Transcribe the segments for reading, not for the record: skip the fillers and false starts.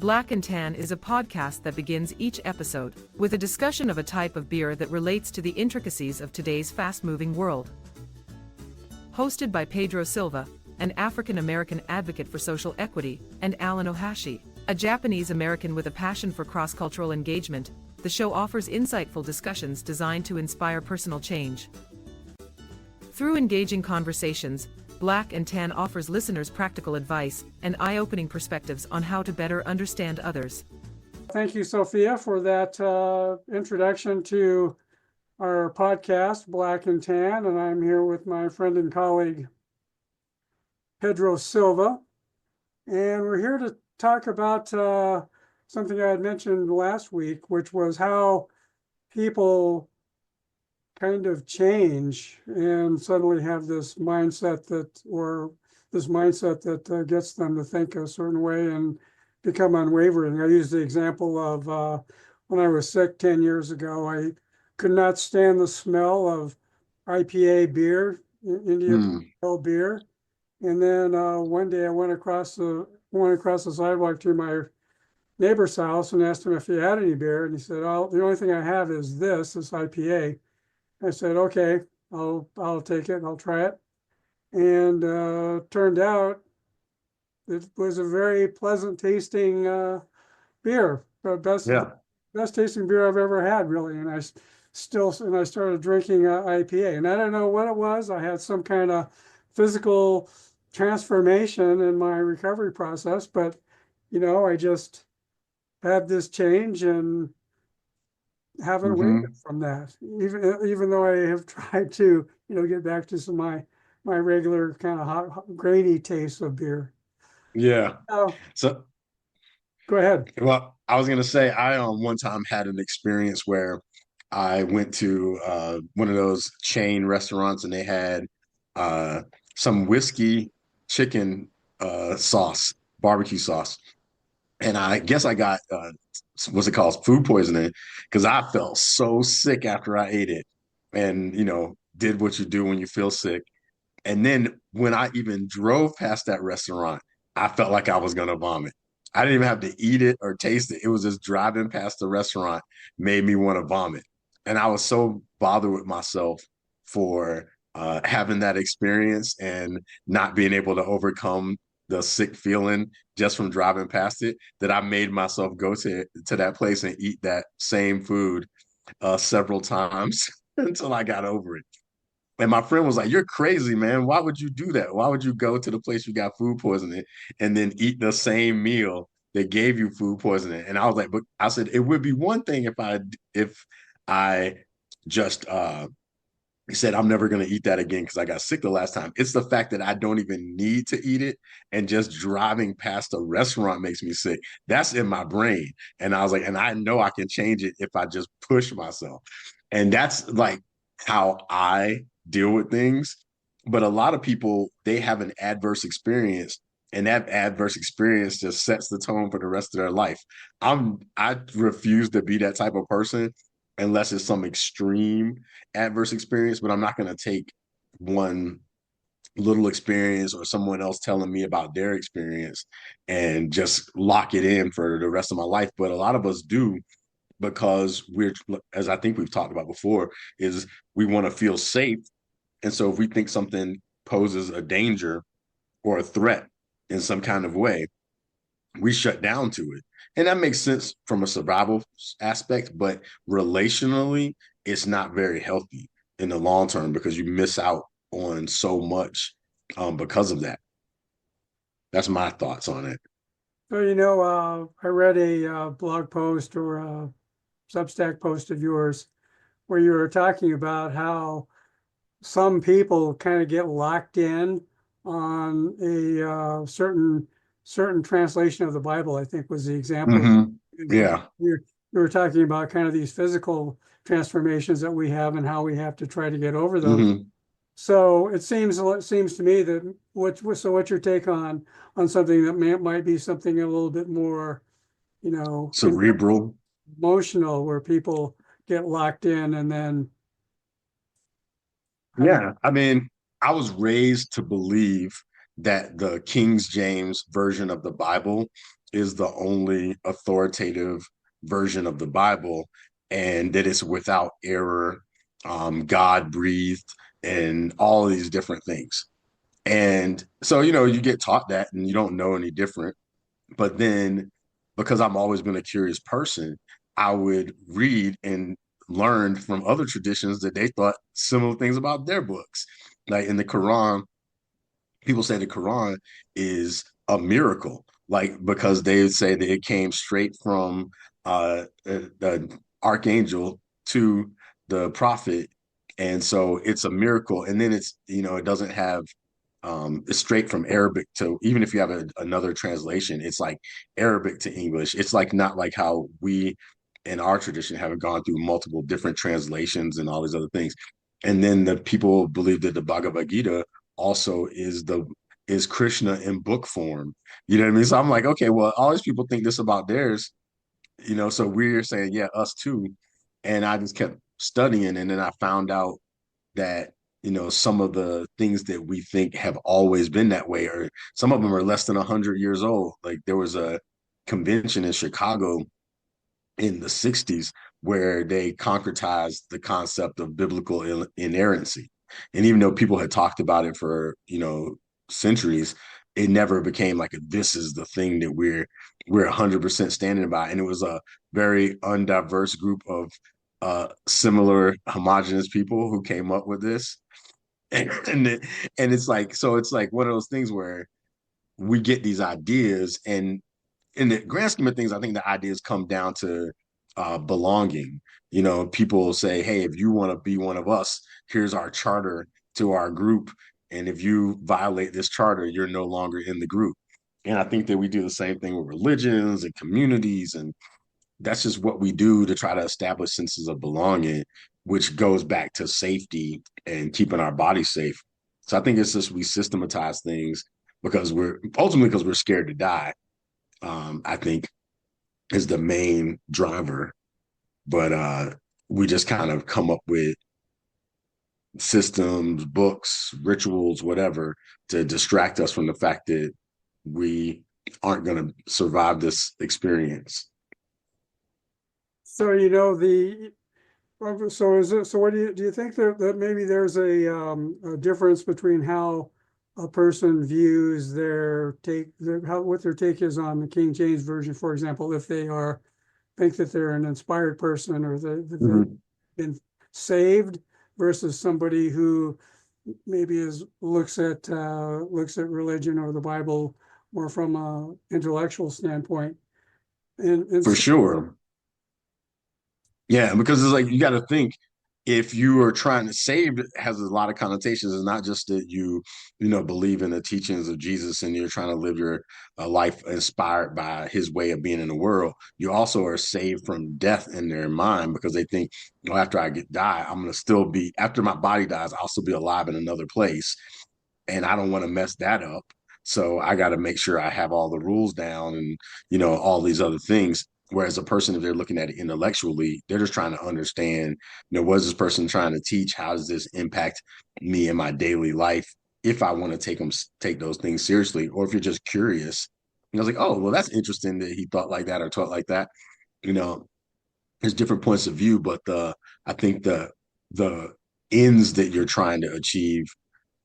Black and Tan is a podcast that begins each episode with a discussion of a type of beer that relates to the intricacies of today's fast-moving world. Hosted by Pedro Silva, an African-American advocate for social equity, and Alan Ohashi, a Japanese-American with a passion for cross-cultural engagement, the show offers insightful discussions designed to inspire personal change. Through engaging conversations, Black and Tan offers listeners practical advice and eye-opening perspectives on how to better understand others. Thank you, Sophia, for that introduction to our podcast, Black and Tan, and I'm here with my friend and colleague, Pedro Silva, and we're here to talk about something I had mentioned last week, which was how people kind of change and suddenly have this mindset that gets them to think a certain way and become unwavering. I used the example of when I was sick 10 years ago. I could not stand the smell of IPA beer, Indian Pale beer. And then one day I went across the sidewalk to my neighbor's house and asked him if he had any beer. And he said, "Oh, the only thing I have is this IPA." I said, "Okay, I'll take it and I'll try it." And turned out it was a very pleasant tasting beer, the best tasting beer I've ever had, really. And I started drinking IPA, and I don't know what it was. I had some kind of physical transformation in my recovery process, but I just had this change and haven't wavered from that, even though I have tried to get back to some my regular kind of hot grainy taste of beer. So Go ahead. Well, I was gonna say I one time had an experience where I went to one of those chain restaurants and they had some whiskey chicken sauce, barbecue sauce. And I guess I got what's it called? Food poisoning, because I felt so sick after I ate it, and did what you do when you feel sick. And then when I even drove past that restaurant, I felt like I was gonna vomit. I didn't even have to eat it or taste it. It was just driving past the restaurant made me want to vomit. And I was so bothered with myself for having that experience and not being able to overcome the sick feeling just from driving past it, that I made myself go to that place and eat that same food several times until I got over it. And my friend was like, "You're crazy, man. Why would you do that? Why would you go to the place you got food poisoning and then eat the same meal that gave you food poisoning?" And I was like, "But," I said, "it would be one thing if I just said I'm never going to eat that again because I got sick the last time. It's the fact that I don't even need to eat it, and just driving past a restaurant makes me sick. That's in my brain." And I was like, and I know I can change it if I just push myself. And that's like how I deal with things. But a lot of people, they have an adverse experience, and that adverse experience just sets the tone for the rest of their life. I refuse to be that type of person unless it's some extreme adverse experience, but I'm not going to take one little experience or someone else telling me about their experience and just lock it in for the rest of my life. But a lot of us do, because as I think we've talked about before, is we want to feel safe. And so if we think something poses a danger or a threat in some kind of way, we shut down to it. And that makes sense from a survival aspect, but relationally, it's not very healthy in the long term because you miss out on so much because of that. That's my thoughts on it. So, I read a blog post or a Substack post of yours where you were talking about how some people kind of get locked in on a certain translation of the Bible, I think was the example. Yeah. You were talking about kind of these physical transformations that we have and how we have to try to get over them. So it seems to me that what's your take on something that might be something a little bit more, cerebral, emotional, where people get locked in and then. Yeah, I mean, I was raised to believe that the King James version of the Bible is the only authoritative version of the Bible, and that it's without error, God breathed, and all of these different things. And so, you get taught that and you don't know any different. But then, because I've always been a curious person, I would read and learn from other traditions that they thought similar things about their books. Like in the Quran, people say the Quran is a miracle, like because they say that it came straight from the archangel to the prophet, and so it's a miracle. And then it doesn't have it's straight from Arabic to, even if you have another translation, it's like Arabic to English. It's like not like how we in our tradition have gone through multiple different translations and all these other things. And then the people believe that the Bhagavad Gita also is Krishna in book form. You know what I mean? So I'm like, okay, well, all these people think this about theirs, so we're saying, yeah, us too. And I just kept studying, and then I found out that some of the things that we think have always been that way, or some of them are less than 100 years old. Like there was a convention in Chicago in the 60s where they concretized the concept of biblical inerrancy. And even though people had talked about it for, centuries, it never became like this is the thing that we're 100% standing by. And it was a very undiverse group of similar homogenous people who came up with this. And it's like, so it's like one of those things where we get these ideas, and in the grand scheme of things, I think the ideas come down to belonging. People say, hey, if you want to be one of us, here's our charter to our group. And if you violate this charter, you're no longer in the group. And I think that we do the same thing with religions and communities. And that's just what we do to try to establish senses of belonging, which goes back to safety and keeping our body safe. So I think it's just we systematize things because we're scared to die. I think is the main driver, but we just kind of come up with systems, books, rituals, whatever, to distract us from the fact that we aren't going to survive this experience. So, so what do you think that maybe there's a difference between how a person views what their take is on the King James Version, for example, if they think that they're an inspired person, or that they've been saved, versus somebody who maybe looks at religion or the Bible more from a intellectual standpoint. And For sure. Yeah, because it's like you got to think, if you are trying to save, it has a lot of connotations. It's not just that believe in the teachings of Jesus and you're trying to live your life inspired by his way of being in the world. You also are saved from death in their mind, because they think, after I die, I'm going to still be, after my body dies, I'll still be alive in another place. And I don't want to mess that up. So I got to make sure I have all the rules down and, all these other things. Whereas a person, if they're looking at it intellectually, they're just trying to understand, what is this person trying to teach? How does this impact me in my daily life? If I want to take those things seriously, or if you're just curious, I was like, oh, well, that's interesting that he thought like that or taught like that. There's different points of view, but I think the ends that you're trying to achieve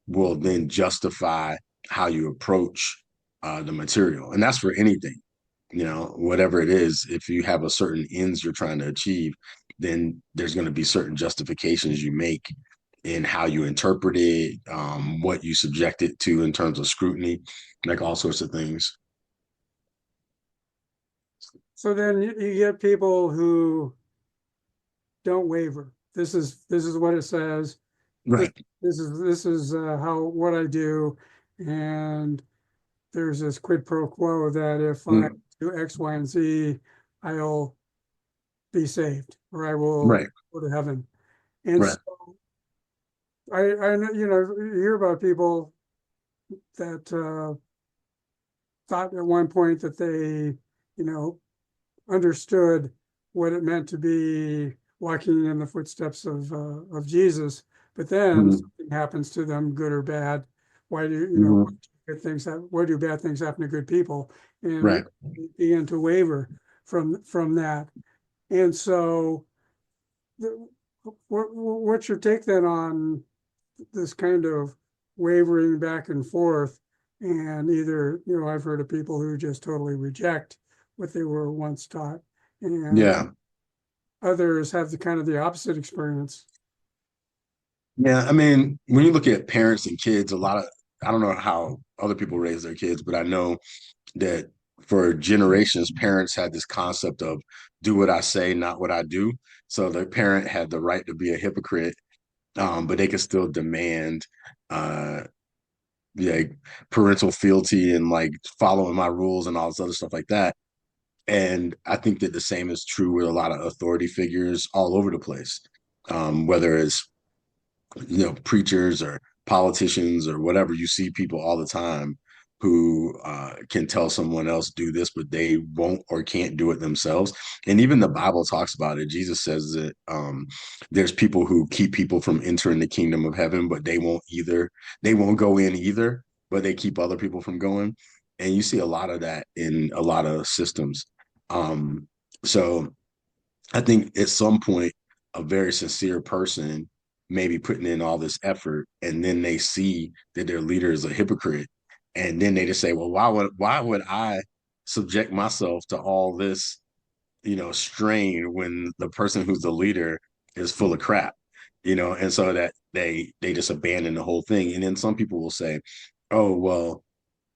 will then justify how you approach the material. And that's for anything, whatever it is. If you have a certain ends you're trying to achieve, then there's going to be certain justifications you make in how you interpret it, what you subject it to in terms of scrutiny, like all sorts of things. so then you get people who don't waver. This is what it says. Right. This is what I do, and there's this quid pro quo that if I do X, Y, and Z, I'll be saved, or I will go to heaven. And Right. so I you hear about people that thought at one point that they understood what it meant to be walking in the footsteps of Jesus, but then something happens to them, good or bad. Why do you know? where do bad things happen to good people? And Right. begin to waver from that. And so what's your take then on this kind of wavering back and forth? And either, I've heard of people who just totally reject what they were once taught, and Yeah. others have the kind of the opposite experience. Yeah. I mean, when you look at parents and kids, I don't know how other people raise their kids, but I know that for generations, parents had this concept of do what I say, not what I do. So the parent had the right to be a hypocrite, but they could still demand uh yeah, parental fealty and like following my rules and all this other stuff like that. And I think that the same is true with a lot of authority figures all over the place. Whether it's preachers or politicians or whatever, you see people all the time who can tell someone else do this, but they won't or can't do it themselves. And even the Bible talks about it. Jesus says that there's people who keep people from entering the kingdom of heaven, but they won't go in either, but they keep other people from going. And you see a lot of that in a lot of systems. So I think at some point, a very sincere person may be putting in all this effort, and then they see that their leader is a hypocrite, and then they just say, "Well, why would I subject myself to all this, strain when the person who's the leader is full of crap?" And so that they just abandon the whole thing. And then some people will say, "Oh, well,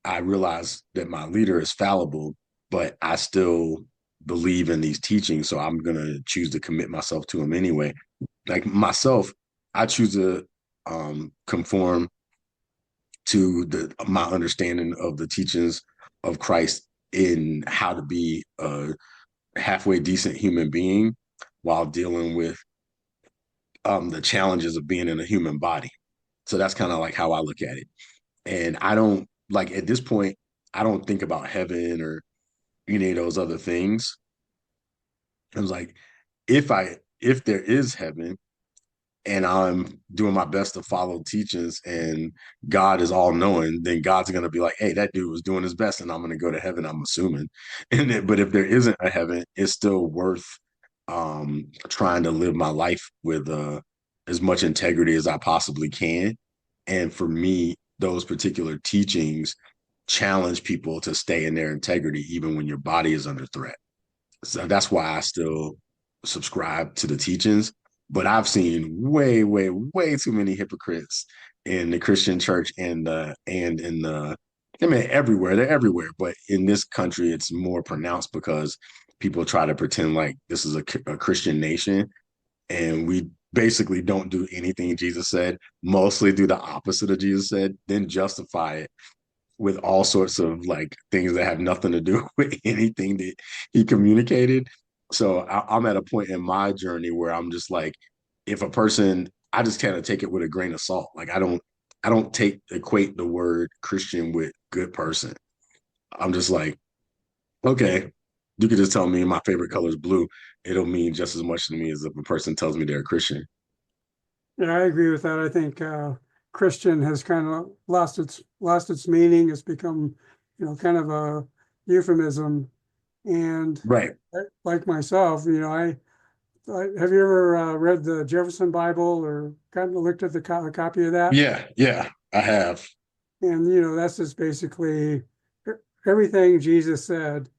I realize that my leader is fallible, but I still believe in these teachings, so I'm gonna choose to commit myself to them anyway." Like myself, I choose to conform to my understanding of the teachings of Christ in how to be a halfway decent human being while dealing with the challenges of being in a human body. So that's kind of like how I look at it. And I don't like at this point, I don't think about heaven or any of those other things. I was like, if there is heaven and I'm doing my best to follow teachings and God is all knowing, then God's gonna be like, hey, that dude was doing his best and I'm gonna go to heaven, I'm assuming. But if there isn't a heaven, it's still worth trying to live my life with as much integrity as I possibly can. And for me, those particular teachings challenge people to stay in their integrity even when your body is under threat. So that's why I still subscribe to the teachings. But I've seen way, way, way too many hypocrites in the Christian church and in the I mean everywhere. They're everywhere. But in this country, it's more pronounced because people try to pretend like this is a Christian nation. And we basically don't do anything Jesus said, mostly do the opposite of Jesus said, then justify it with all sorts of like things that have nothing to do with anything that he communicated. So I'm at a point in my journey where I'm just like, if a person, I just kind of take it with a grain of salt. Like I don't equate the word Christian with good person. I'm just like, okay, you could just tell me my favorite color is blue. It'll mean just as much to me as if a person tells me they're a Christian. Yeah, I agree with that. I think Christian has kind of lost its meaning. It's become, kind of a euphemism. And Right. like myself, I have you ever read the Jefferson Bible or gotten looked at a copy of that? Yeah. Yeah. I have. And that's just basically everything Jesus said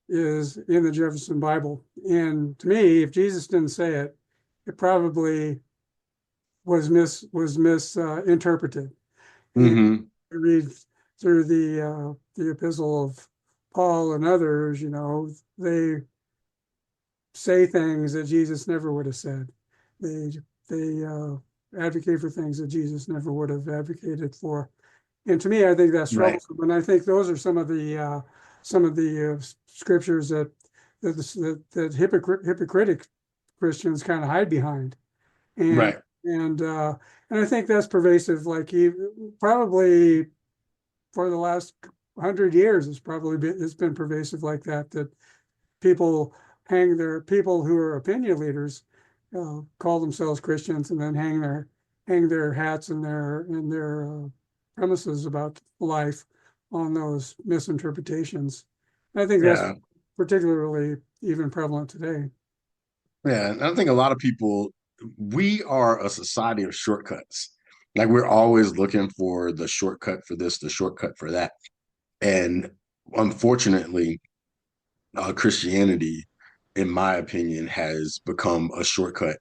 is in the Jefferson Bible. And to me, if Jesus didn't say it, it probably was misinterpreted. And Hmm. you read through the epistle of Paul and others, they say things that Jesus never would have said. They advocate for things that Jesus never would have advocated for. And to me, I think that's Right. troublesome. And I think those are some of the scriptures that hypocritic Christians kind of hide behind. And Right. and uh, and I think that's pervasive. Probably for the last 100 years, it's been pervasive like that. That people who are opinion leaders call themselves Christians and then hang their hats and their premises about life on those misinterpretations. I think that's Yeah. particularly even prevalent today. Yeah. And I think a lot of people, we are a society of shortcuts. Like we're always looking for the shortcut for this, the shortcut for that. And unfortunately, Christianity, in my opinion, has become a shortcut.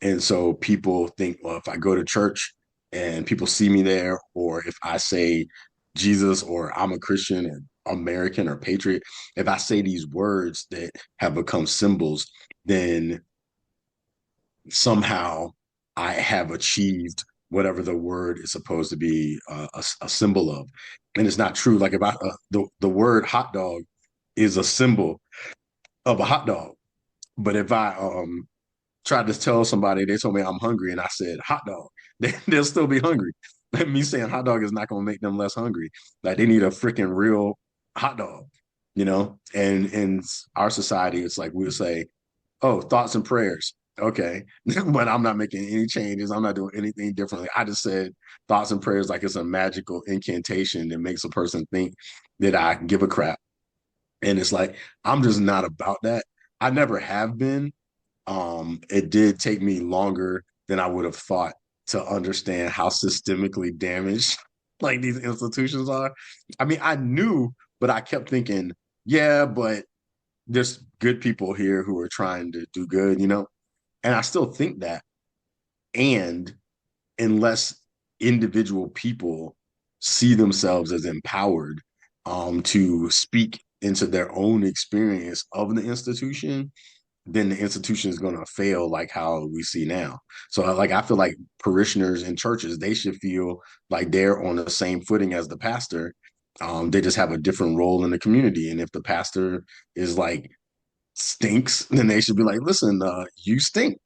And so people think, well, if I go to church and people see me there, or if I say Jesus or I'm a Christian or American or patriot, if I say these words that have become symbols, then somehow I have achieved whatever the word is supposed to be a symbol of. And it's not true. Like if the word hot dog is a symbol of a hot dog. But if I tried to tell somebody, they told me I'm hungry and I said hot dog, they'll still be hungry. Me saying hot dog is not going to make them less hungry. Like they need a freaking real hot dog, you know? And in our society, it's like we'll say, oh, thoughts and prayers. Okay. But I'm not making any changes. I'm not doing anything differently. I just said thoughts and prayers like it's a magical incantation that makes a person think that I give a crap. And it's like, I'm just not about that. I never have been. It did take me longer than I would have thought to understand how systemically damaged like these institutions are. I mean, I knew, but I kept thinking, yeah, but there's good people here who are trying to do good, you know? And I still think that. And unless individual people see themselves as empowered to speak into their own experience of the institution, then the institution is going to fail like how we see now. So like I feel like parishioners in churches, they should feel like they're on the same footing as the pastor. They just have a different role in the community. And if the pastor is like stinks, then they should be like, listen, you stink.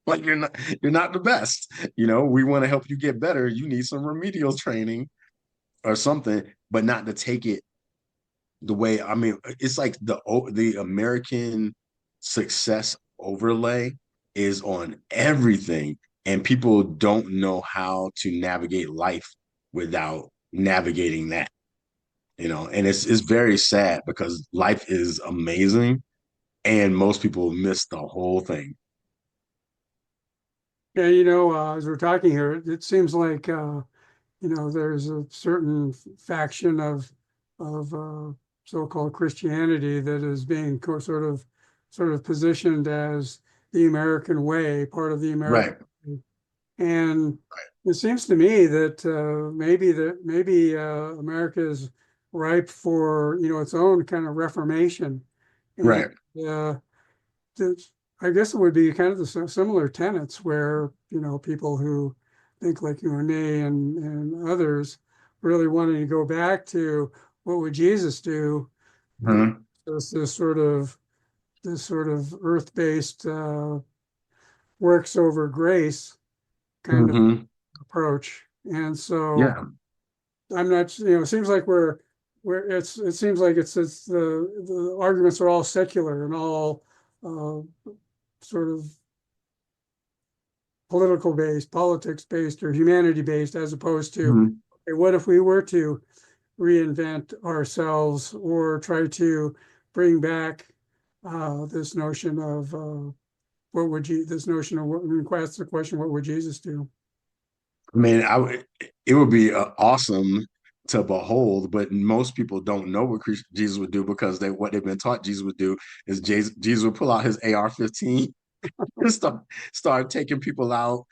Like you're not the best. You know, we want to help you get better. You need some remedial training or something, but not to take it the way, I mean, it's like the American success overlay is on everything, and people don't know how to navigate life without navigating that, you know. And it's very sad because life is amazing, and most people miss the whole thing. Yeah, as we're talking here, it seems like there's a certain faction of so-called Christianity that is being sort of positioned as the American way, part of the American Right, way. And it seems to me that maybe America is ripe for its own kind of reformation. And right. uh, I guess it would be kind of the similar tenets where, people who think like you and me and others really wanting to go back to what would Jesus do, and Mhm. this sort of earth-based works over grace kind of Mhm. approach. And so Yeah. I'm not, it seems like it seems like it's the arguments are all secular and all sort of politics based, or humanity based, as opposed to, Mhm. okay, what if we were to reinvent ourselves or try to bring back this notion of this notion of ask the question, what would Jesus do? I mean, it would be awesome to behold, but most people don't know what Jesus would do because what they've been taught Jesus would do is Jesus would pull out his AR-15 and start taking people out,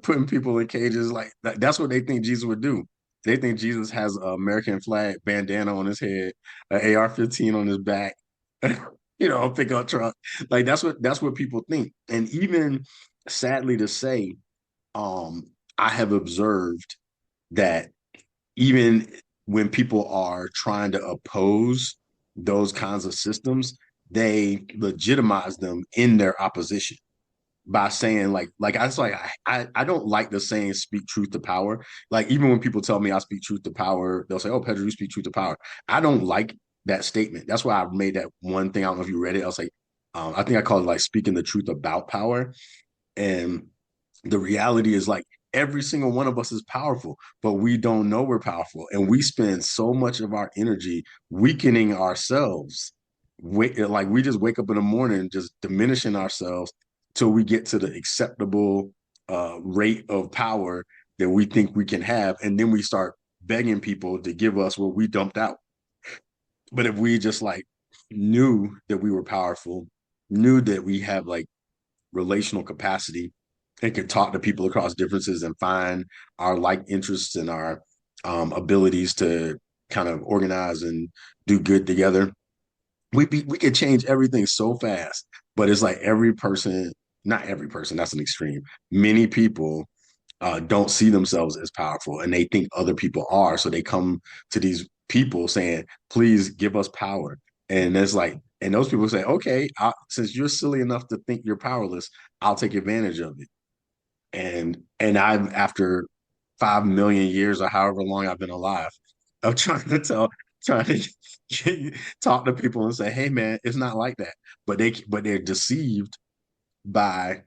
putting people in cages. Like that's what they think Jesus would do. They think Jesus has an American flag bandana on his head, an AR-15 on his back, a pickup truck. Like that's what people think. And even sadly to say, um, I have observed that even when people are trying to oppose those kinds of systems, they legitimize them in their opposition by saying like I was like I don't like the saying speak truth to power. Like even when people tell me I speak truth to power, they'll say, "Oh, Pedro, you speak truth to power." I don't like that statement. That's why I made that one thing. I don't know if you read it. I was like, I think I called it like speaking the truth about power. And the reality is like every single one of us is powerful, but we don't know we're powerful. And we spend so much of our energy weakening ourselves. Like we just wake up in the morning, just diminishing ourselves till we get to the acceptable rate of power that we think we can have. And then we start begging people to give us what we dumped out. But if we just like knew that we were powerful, knew that we have like relational capacity and could talk to people across differences and find our like interests and our abilities to kind of organize and do good together, we could change everything so fast. But it's like every person, not every person, that's an extreme. Many people don't see themselves as powerful and they think other people are. So they come to these people saying, please give us power. And it's like, and those people say, okay, since you're silly enough to think you're powerless, I'll take advantage of it. And I've, after 5 million years or however long I've been alive, of trying to talk to people and say, hey man, it's not like that. But they're deceived by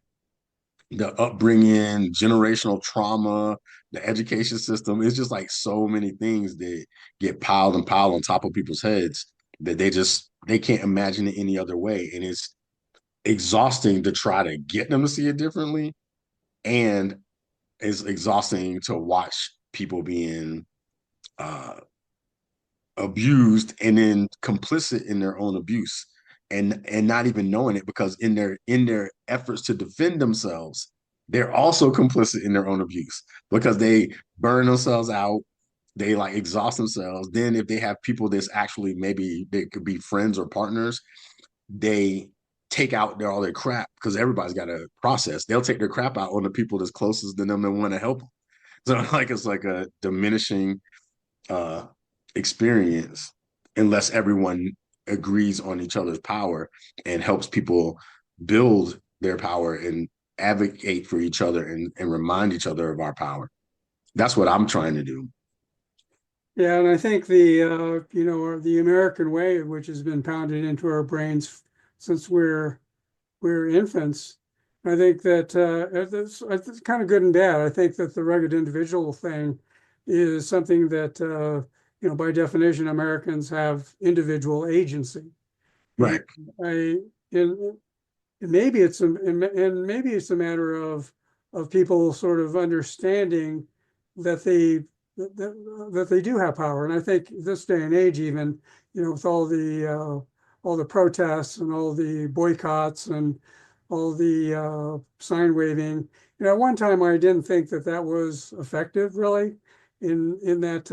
the upbringing, generational trauma, the education system. It's just like so many things that get piled and piled on top of people's heads that they can't imagine it any other way. And it's exhausting to try to get them to see it differently. And it's exhausting to watch people being uh, abused and then complicit in their own abuse and not even knowing it, because in their efforts to defend themselves, they're also complicit in their own abuse because they burn themselves out, they like exhaust themselves. Then if they have people that's actually, maybe they could be friends or partners, they take out all their crap, because everybody's got a process. They'll take their crap out on the people that's closest to them and want to help them. So like it's like a diminishing uh experience unless everyone agrees on each other's power and helps people build their power and advocate for each other and remind each other of our power. That's what I'm trying to do. Yeah, and I think the American way, which has been pounded into our brains since we're infants, I think that it's kind of good and bad. I think that the rugged individual thing is something that by definition, Americans have individual agency. And Right. I and maybe it's a matter of people sort of understanding that that they do have power. And I think this day and age, even with all the protests and all the boycotts and all the sign waving, at one time I didn't think that that was effective, really. In that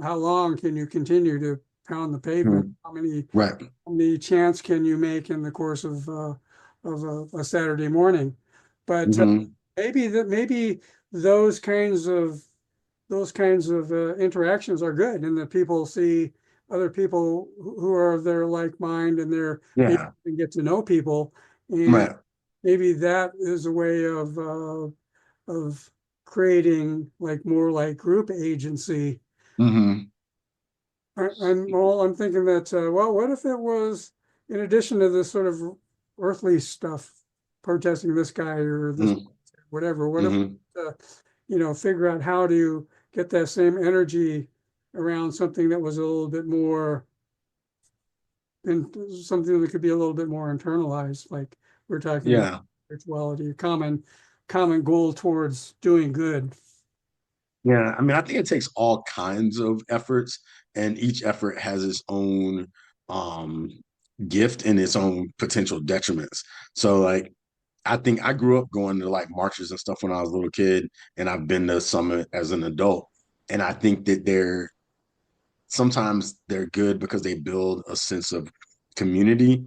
how long can you continue to pound the pavement? Mhm. How many Right. chants can you make in the course of a Saturday morning? But Hmm. maybe those kinds of interactions are good, and that people see other people who are of their like mind, and they're maybe Yeah. can get to know people, and Right. maybe that is a way of creating like more like group agency. Hmm. I'm thinking that, well, what if it was, in addition to this sort of earthly stuff, protesting this guy or this, Hmm. whatever, what if, Hmm. uh, figure out how to get that same energy around something that was a little bit more, and something that could be a little bit more internalized, like we're talking about Yeah. spirituality, common goal towards doing good. Yeah, I mean, I think it takes all kinds of efforts, and each effort has its own um, gift and its own potential detriments. So, like, I think I grew up going to like marches and stuff when I was a little kid, and I've been to some as an adult. And I think that sometimes they're good because they build a sense of community.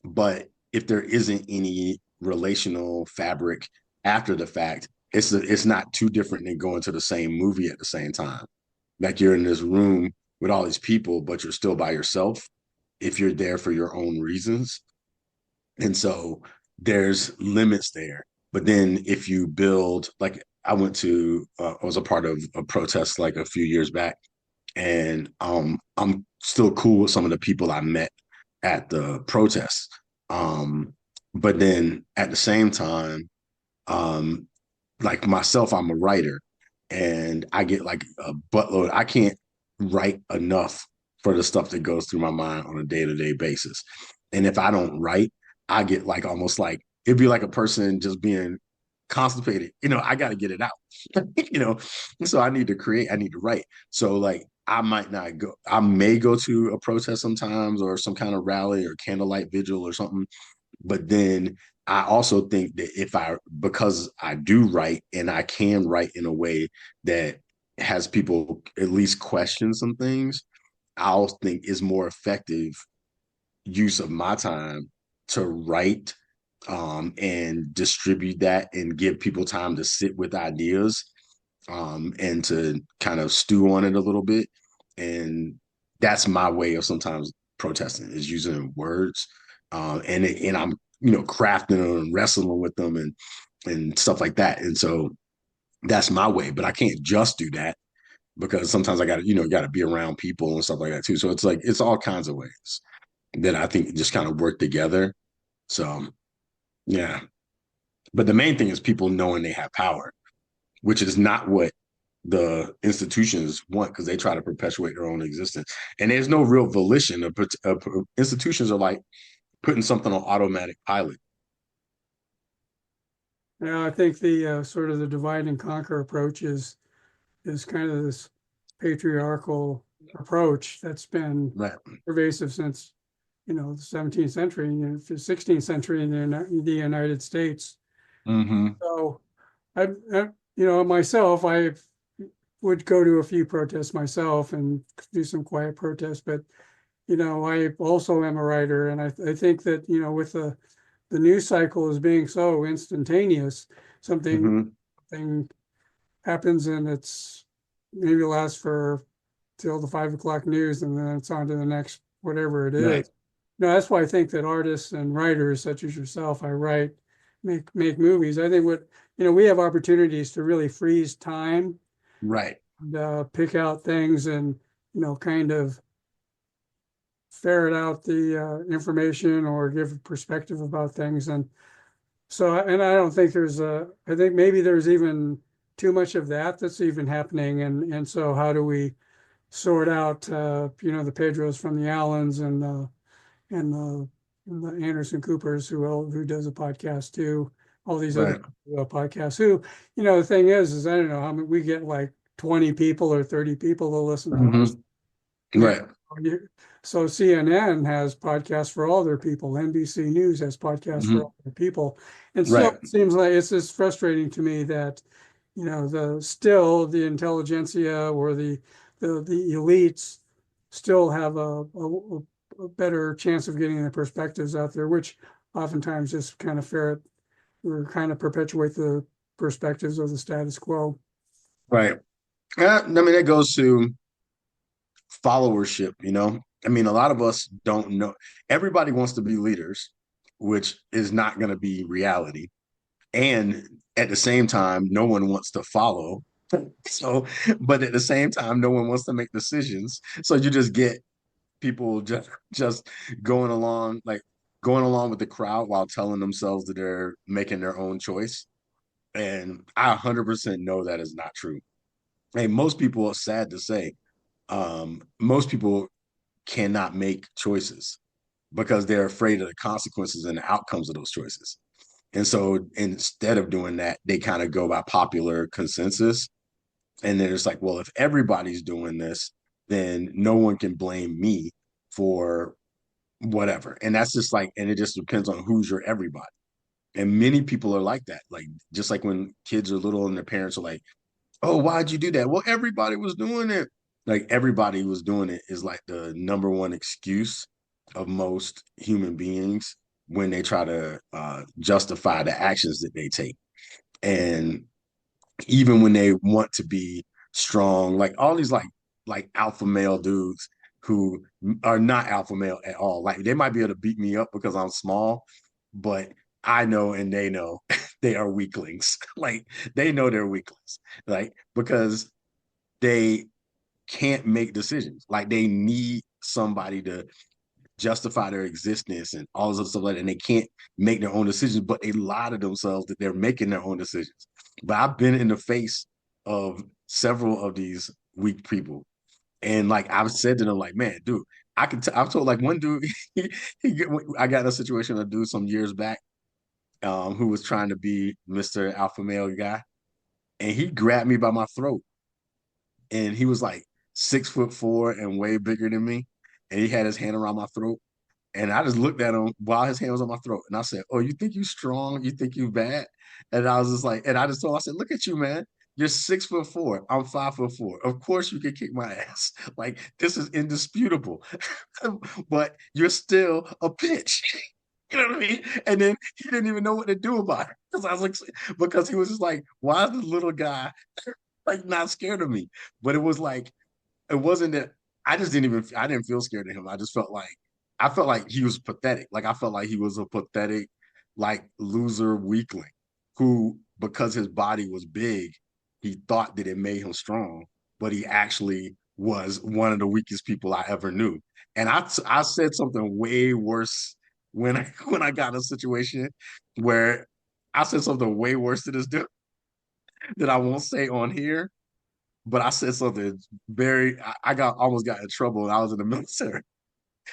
But if there isn't any relational fabric after the fact, it's not too different than going to the same movie at the same time. Like you're in this room with all these people, but you're still by yourself if you're there for your own reasons. And so there's limits there. But then if you build, like I was a part of a protest like a few years back, and I'm still cool with some of the people I met at the protests. But then at the same time, um, like myself, I'm a writer and I get like a buttload. I can't write enough for the stuff that goes through my mind on a day-to-day basis. And if I don't write, I get like almost like it'd be like a person just being constipated. I got to get it out. you know, so I need to create, I need to write. So like I might not go, I may go to a protest sometimes or some kind of rally or candlelight vigil or something. But then I also think that because I do write and I can write in a way that has people at least question some things, I'll think is more effective use of my time to write and distribute that and give people time to sit with ideas and to kind of stew on it a little bit. And that's my way of sometimes protesting is using words. And I'm, crafting them and wrestling with them and stuff like that. And so that's my way, but I can't just do that because sometimes I got to, got to be around people and stuff like that too. So it's like, it's all kinds of ways that I think just kind of work together. So yeah. But the main thing is people knowing they have power, which is not what the institutions want because they try to perpetuate their own existence. And there's no real volition. Institutions are like putting something on automatic pilot. Yeah, I think the sort of the divide and conquer approach is kind of this patriarchal approach that's been Right. pervasive since, the 17th century, the 16th century in the United States. Mm-hmm. So myself, I would go to a few protests myself and do some quiet protests, but I also am a writer, and I think that with the news cycle as being so instantaneous, something Mm-hmm. thing happens and it's maybe lasts for till the 5 o'clock news, and then it's on to the next whatever it is. Right. That's why I think that artists and writers such as yourself, I write, make movies. I think we have opportunities to really freeze time, Right. and pick out things and kind of ferret out the information or give a perspective about things. And so, and I don't think I think maybe there's even too much of that that's even happening. And so how do we sort out, the Pedros from the Allens and the Anderson Coopers who does a podcast too, all these other Right. podcasts who, the thing is I don't know how many, we get like 20 people or 30 people to listen to us. Mm-hmm. Right. So CNN has podcasts for all their people. NBC News has podcasts for Mm-hmm. all their people. And so Right. it seems like it's just frustrating to me that, the intelligentsia or the elites still have a better chance of getting the perspectives out there, which oftentimes just kind of ferret or kind of perpetuate the perspectives of the status quo. Right. Yeah, I mean, it goes to followership. I mean, a lot of us don't know. Everybody wants to be leaders, which is not going to be reality. And at the same time, no one wants to follow. So, but at the same time, no one wants to make decisions. So you just get people just going along, like going along with the crowd while telling themselves that they're making their own choice. And I 100% know that is not true. And most people, are sad to say, most people cannot make choices because they're afraid of the consequences and the outcomes of those choices. And so instead of doing that, they kind of go by popular consensus. And then it's like, well, if everybody's doing this, then no one can blame me for whatever. And that's just like, and it just depends on who's your everybody. And many people are like that. Like, just like when kids are little and their parents are like, oh, why'd you do that? Well, everybody was doing it. Like, everybody was doing it is like the number one excuse of most human beings when they try to justify the actions that they take. And even when they want to be strong, like all these like alpha male dudes who are not alpha male at all. Like, they might be able to beat me up because I'm small, but I know and they know they are weaklings. Like, they know they're weaklings, like, because they can't make decisions. Like, they need somebody to justify their existence and all this other stuff like that. And they can't make their own decisions, but they lie to themselves that they're making their own decisions. But I've been in the face of several of these weak people. And like I've said to them, like, man, dude, I've told like one dude, I got in a situation with a dude some years back, who was trying to be Mr. Alpha male guy, and he grabbed me by my throat, and he was like 6'4" and way bigger than me, and he had his hand around my throat, and I just looked at him while his hand was on my throat, and I said, "Oh, you think you strong? You think you bad?" And I was just like, and I just told him, I said, "Look at you, man. You're 6'4". I'm 5'4". Of course you can kick my ass. Like this is indisputable, but you're still a bitch." You know what I mean? And then he didn't even know what to do about it because I was like, because he was just like, "Why is this little guy like not scared of me?" But it was like it wasn't that I didn't feel scared of him. I felt like he was pathetic. Like I felt like he was a pathetic, like loser weakling who, because his body was big, he thought that it made him strong, but he actually was one of the weakest people I ever knew. And I said something way worse when when I got in a situation where I said something way worse to this dude that I won't say on here, but I said something I got almost got in trouble when I was in the military.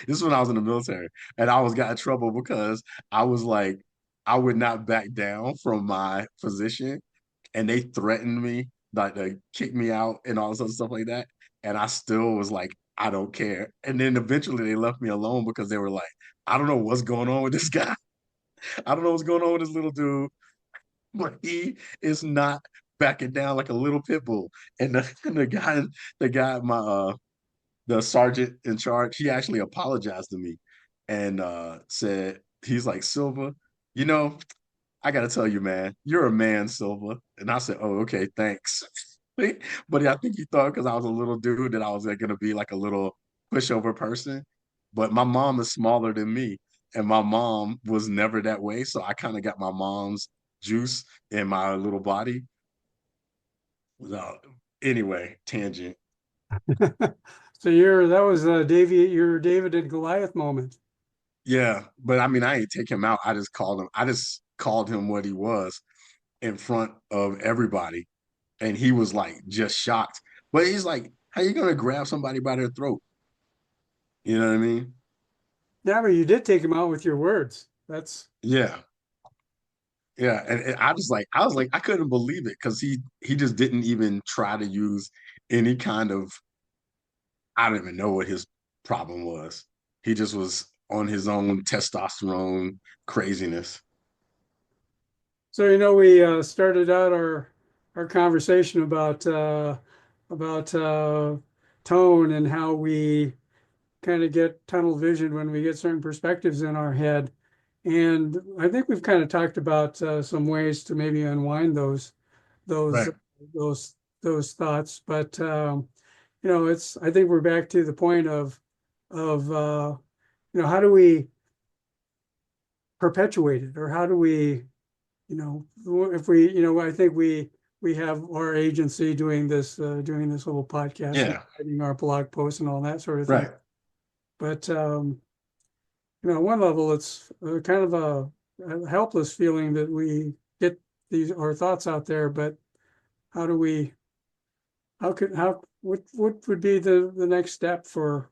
This is when I was in the military, and I almost got in trouble because I was like, I would not back down from my position, and they threatened me like to kick me out and all this other stuff like that. And I still was like, I don't care. And then eventually they left me alone because they were like, I don't know what's going on with this guy. I don't know what's going on with this little dude, but he is not backing down like a little pit bull. And the guy, the sergeant in charge, he actually apologized to me and said, he's like, Silva, you know, I got to tell you, man, you're a man, Silva. And I said, oh, okay, thanks. But I think he thought because I was a little dude that I was like, going to be like a little pushover person. But my mom is smaller than me, and my mom was never that way. So I kind of got my mom's juice in my little body. Uh, anyway, tangent. So that was your David and Goliath moment. Yeah, but I mean, I ain't take him out. I just called him. I just called him what he was in front of everybody, and he was like just shocked. But he's like, "How you gonna grab somebody by their throat?" You know what I mean? Yeah, but you did take him out with your words. That's Yeah, yeah. And I was like, I couldn't believe it because he just didn't even try to use any kind of. I don't even know what his problem was. He just was on his own testosterone craziness. so we started out our conversation about tone and how we kind of get tunnel vision when we get certain perspectives in our head. And I think we've kind of talked about some ways to maybe unwind those Right. those those thoughts. But it's I think we're back to the point of how do we perpetuate it, or how do we if we I think we have our agency doing this little podcast and Yeah. writing our blog posts and all that sort of thing. Right. But on one level, it's kind of a helpless feeling that we get our thoughts out there. But how do we? What would be the next step for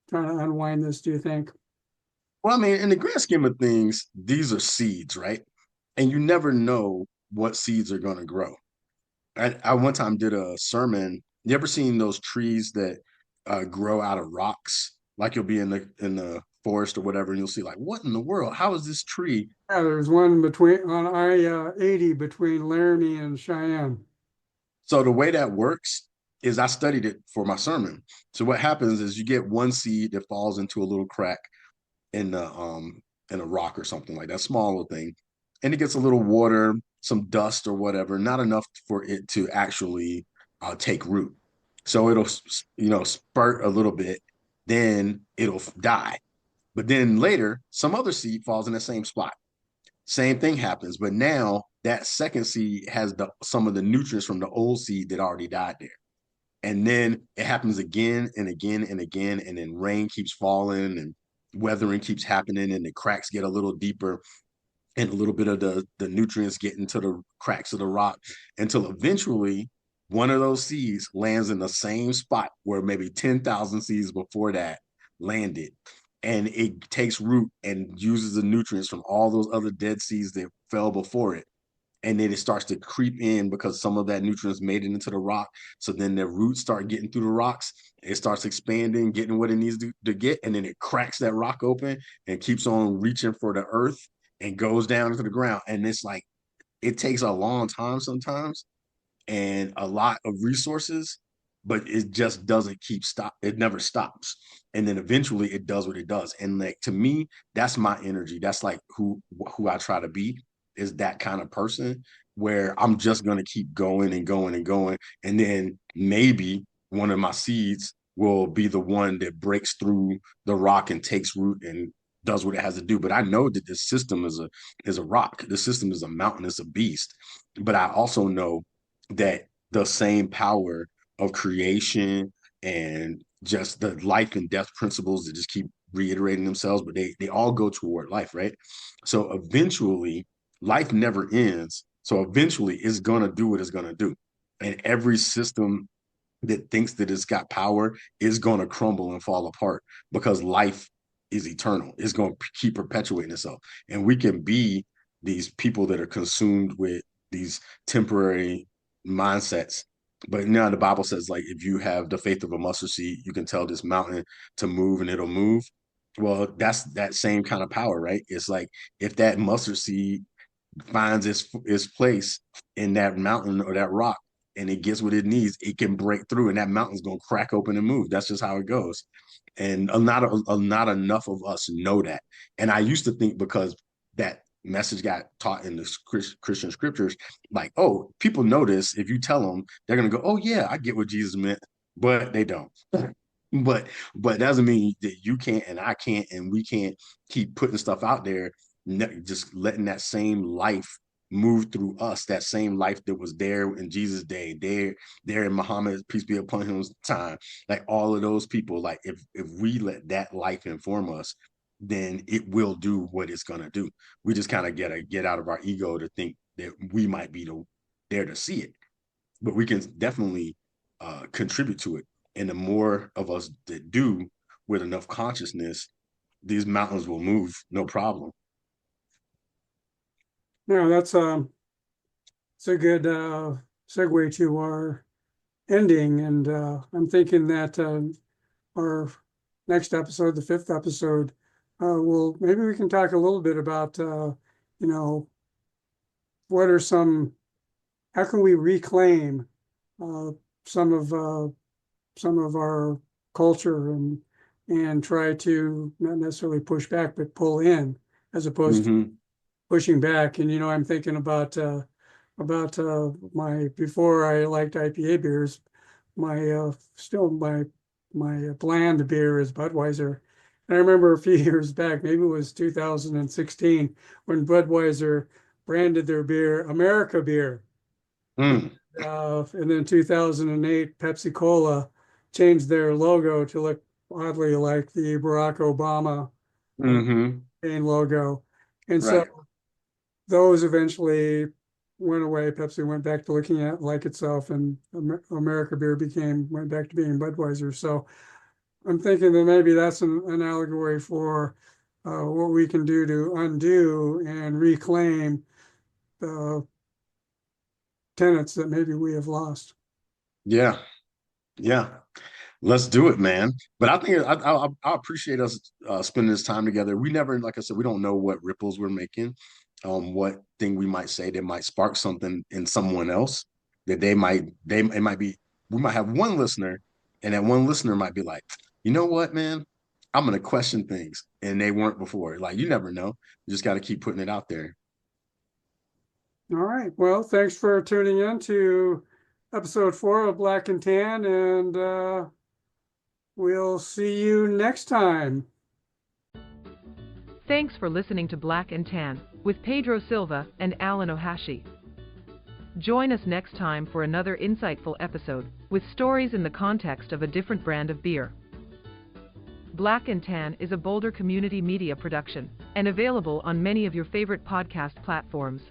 trying to unwind this? Do you think? Well, I mean, in the grand scheme of things, these are seeds, right? And you never know what seeds are going to grow. I one time did a sermon. You ever seen those trees that grow out of rocks? Like you'll be in the forest or whatever, and you'll see like, what in the world? How is this tree? Yeah, there's one between on I-80 between Laramie and Cheyenne. So the way that works is I studied it for my sermon. So what happens is you get one seed that falls into a little crack in the in a rock or something like that, small little thing, and it gets a little water, some dust or whatever, not enough for it to actually take root. So it'll spurt a little bit, then it'll die. But then later, some other seed falls in the same spot. Same thing happens, but now that second seed has some of the nutrients from the old seed that already died there. And then it happens again and again and again, and then rain keeps falling, and weathering keeps happening and the cracks get a little deeper and a little bit of the nutrients get into the cracks of the rock until eventually one of those seeds lands in the same spot where maybe 10,000 seeds before that landed. And it takes root and uses the nutrients from all those other dead seeds that fell before it. And then it starts to creep in because some of that nutrients made it into the rock. So then the roots start getting through the rocks. It starts expanding, getting what it needs to get. And then it cracks that rock open and keeps on reaching for the earth and goes down into the ground. And it's like, it takes a long time sometimes and a lot of resources, but it just doesn't stop. It never stops. And then eventually it does what it does. And like, to me, that's my energy. That's like who I try to be, is that kind of person where I'm just going to keep going and going and going. And then maybe one of my seeds will be the one that breaks through the rock and takes root and does what it has to do. But I know that this system is a rock. The system is a mountain. It's a beast. But I also know that the same power of creation and just the life and death principles that just keep reiterating themselves, but they all go toward life, right? So eventually, life never ends. So eventually, it's gonna do what it's gonna do, and every system that thinks that it's got power is gonna crumble and fall apart because life is eternal. It's gonna keep perpetuating itself, and we can be these people that are consumed with these temporary mindsets. But now the Bible says, like, if you have the faith of a mustard seed, you can tell this mountain to move and it'll move. Well, that's that same kind of power, right? It's like if that mustard seed finds its place in that mountain or that rock and it gets what it needs, it can break through and that mountain's going to crack open and move. That's just how it goes. And not enough of us know that. And I used to think because that message got taught in the Christian scriptures, like, oh, people know this. If you tell them, they're going to go, oh, yeah, I get what Jesus meant, but they don't. But that doesn't mean that you can't and I can't and we can't keep putting stuff out there, just letting that same life move through us, that same life that was there in Jesus' day, there in Muhammad, peace be upon him's time, like all of those people, like if we let that life inform us, then it will do what it's gonna do. We just kind of get out of our ego to think that we might be there to see it, but we can definitely contribute to it. And the more of us that do with enough consciousness, these mountains will move no problem. Now that's it's a good segue to our ending, and I'm thinking that our next episode, the 5th episode, maybe we can talk a little bit about what are how can we reclaim some of our culture and try to not necessarily push back, but pull in as opposed to pushing back. And I'm thinking about my, before I liked IPA beers, my bland beer is Budweiser. And I remember a few years back, maybe it was 2016, when Budweiser branded their beer America Beer. And then 2008, Pepsi Cola changed their logo to look oddly like the Barack Obama logo. And so those eventually went away. Pepsi went back to looking at like itself, and America Beer went back to being Budweiser. So I'm thinking that maybe that's an allegory for what we can do to undo and reclaim the tenets that maybe we have lost. Yeah. Let's do it, man. But I think I appreciate us spending this time together. We never, like I said, we don't know what ripples we're making, what thing we might say that might spark something in someone else that it might be. We might have one listener, and that one listener might be like, you know what, man, I'm gonna question things, and they weren't before. Like, you never know. You just got to keep putting it out there. All right. Well, thanks for tuning in to episode 4 of Black and Tan, and we'll see you next time. Thanks for listening to Black and Tan with Pedro Silva and Alan Ohashi. Join us next time for another insightful episode with stories in the context of a different brand of beer. Black and Tan is a Boulder community media production and available on many of your favorite podcast platforms.